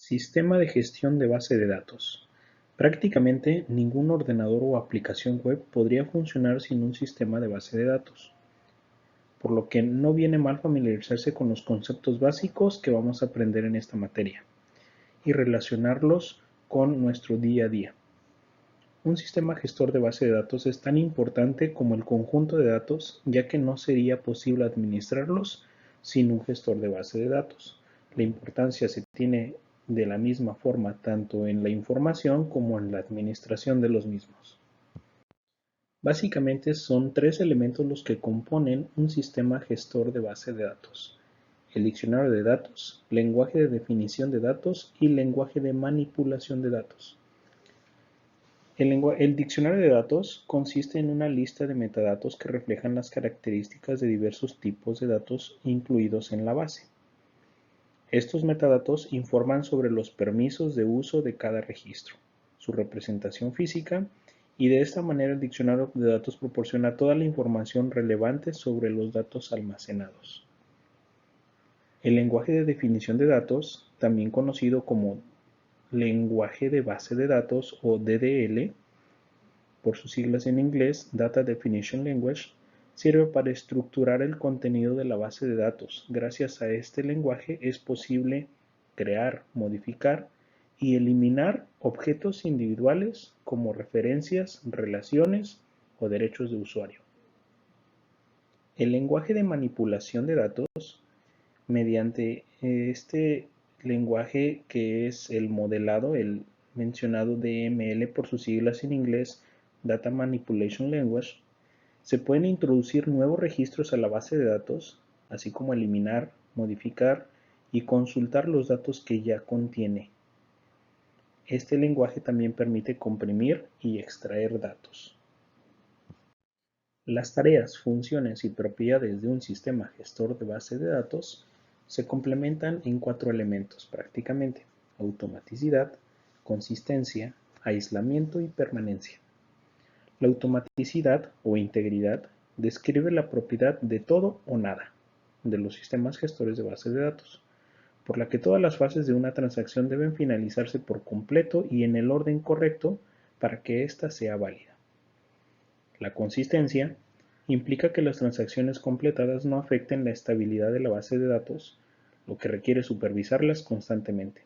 Sistema de gestión de base de datos. Prácticamente ningún ordenador o aplicación web podría funcionar sin un sistema de base de datos, por lo que no viene mal familiarizarse con los conceptos básicos que vamos a aprender en esta materia y relacionarlos con nuestro día a día. Un sistema gestor de base de datos es tan importante como el conjunto de datos, ya que no sería posible administrarlos sin un gestor de base de datos. La importancia se tiene de la misma forma tanto en la información como en la administración de los mismos. Básicamente son tres elementos los que componen un sistema gestor de base de datos: el diccionario de datos, lenguaje de definición de datos y lenguaje de manipulación de datos. El diccionario de datos consiste en una lista de metadatos que reflejan las características de diversos tipos de datos incluidos en la base. Estos metadatos informan sobre los permisos de uso de cada registro, su representación física, y de esta manera el diccionario de datos proporciona toda la información relevante sobre los datos almacenados. El lenguaje de definición de datos, también conocido como lenguaje de base de datos o DDL, por sus siglas en inglés, Data Definition Language, sirve para estructurar el contenido de la base de datos. Gracias a este lenguaje es posible crear, modificar y eliminar objetos individuales como referencias, relaciones o derechos de usuario. El lenguaje de manipulación de datos, mediante este lenguaje que es el modelado, el mencionado DML por sus siglas en inglés, Data Manipulation Language, se pueden introducir nuevos registros a la base de datos, así como eliminar, modificar y consultar los datos que ya contiene. Este lenguaje también permite comprimir y extraer datos. Las tareas, funciones y propiedades de un sistema gestor de base de datos se complementan en cuatro elementos prácticamente: automaticidad, consistencia, aislamiento y permanencia. La automaticidad o integridad describe la propiedad de todo o nada de los sistemas gestores de base de datos, por la que todas las fases de una transacción deben finalizarse por completo y en el orden correcto para que ésta sea válida. La consistencia implica que las transacciones completadas no afecten la estabilidad de la base de datos, lo que requiere supervisarlas constantemente.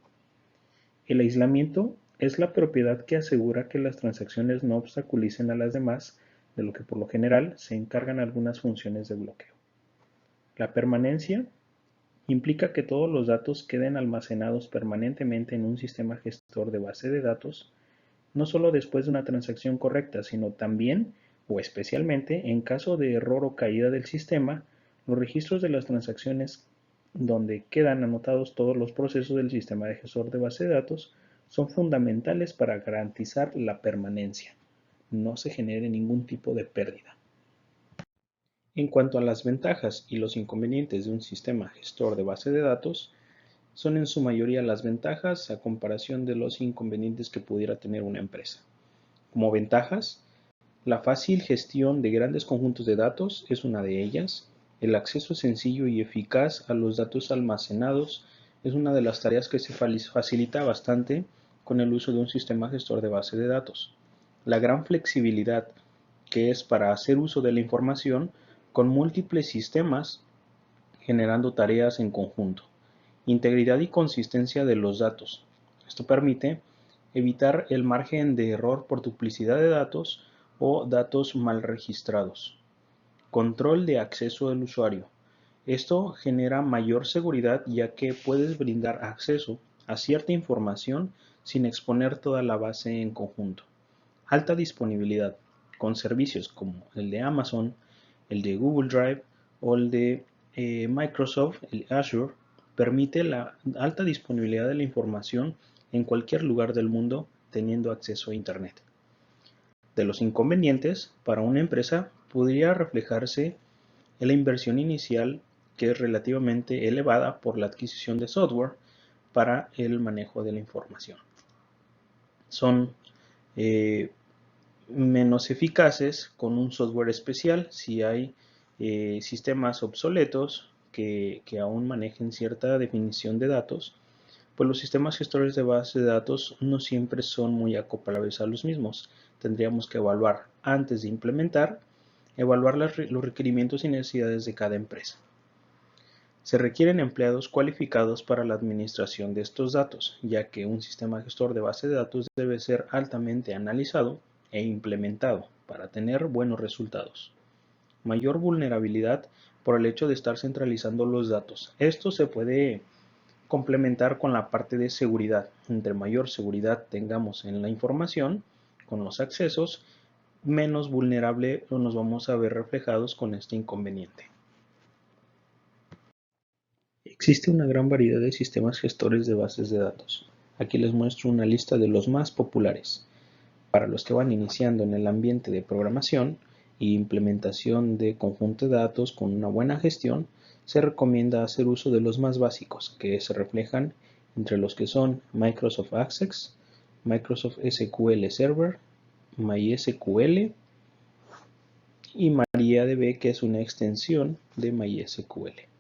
El aislamiento es la propiedad que asegura que las transacciones no obstaculicen a las demás, de lo que por lo general se encargan algunas funciones de bloqueo. La permanencia implica que todos los datos queden almacenados permanentemente en un sistema gestor de base de datos, no solo después de una transacción correcta, sino también o especialmente en caso de error o caída del sistema. Los registros de las transacciones donde quedan anotados todos los procesos del sistema de gestor de base de datos son fundamentales para garantizar la permanencia. No se genere ningún tipo de pérdida. En cuanto a las ventajas y los inconvenientes de un sistema gestor de base de datos, son en su mayoría las ventajas a comparación de los inconvenientes que pudiera tener una empresa. Como ventajas, la fácil gestión de grandes conjuntos de datos es una de ellas. El acceso sencillo y eficaz a los datos almacenados es una de las tareas que se facilita bastante con el uso de un sistema gestor de base de datos. La gran flexibilidad que es para hacer uso de la información con múltiples sistemas generando tareas en conjunto. Integridad y consistencia de los datos. Esto permite evitar el margen de error por duplicidad de datos o datos mal registrados. Control de acceso del usuario. Esto genera mayor seguridad, ya que puedes brindar acceso a cierta información sin exponer toda la base en conjunto. Alta disponibilidad, con servicios como el de Amazon, el de Google Drive o el de Microsoft, el Azure, permite la alta disponibilidad de la información en cualquier lugar del mundo teniendo acceso a Internet. De los inconvenientes, para una empresa podría reflejarse en la inversión inicial, que es relativamente elevada por la adquisición de software para el manejo de la información. Son menos eficaces con un software especial si hay sistemas obsoletos que aún manejen cierta definición de datos, Pues los sistemas gestores de base de datos no siempre son muy acoplables a los mismos. Tendríamos que evaluar antes de implementar, evaluar los requerimientos y necesidades de cada empresa. Se requieren empleados cualificados para la administración de estos datos, ya que un sistema gestor de base de datos debe ser altamente analizado e implementado para tener buenos resultados. Mayor vulnerabilidad por el hecho de estar centralizando los datos. Esto se puede complementar con la parte de seguridad. Entre mayor seguridad tengamos en la información, con los accesos, menos vulnerable nos vamos a ver reflejados con este inconveniente. Existe una gran variedad de sistemas gestores de bases de datos. Aquí les muestro una lista de los más populares. Para los que van iniciando en el ambiente de programación y implementación de conjunto de datos con una buena gestión, se recomienda hacer uso de los más básicos, que se reflejan entre los que son Microsoft Access, Microsoft SQL Server, MySQL y MariaDB, que es una extensión de MySQL.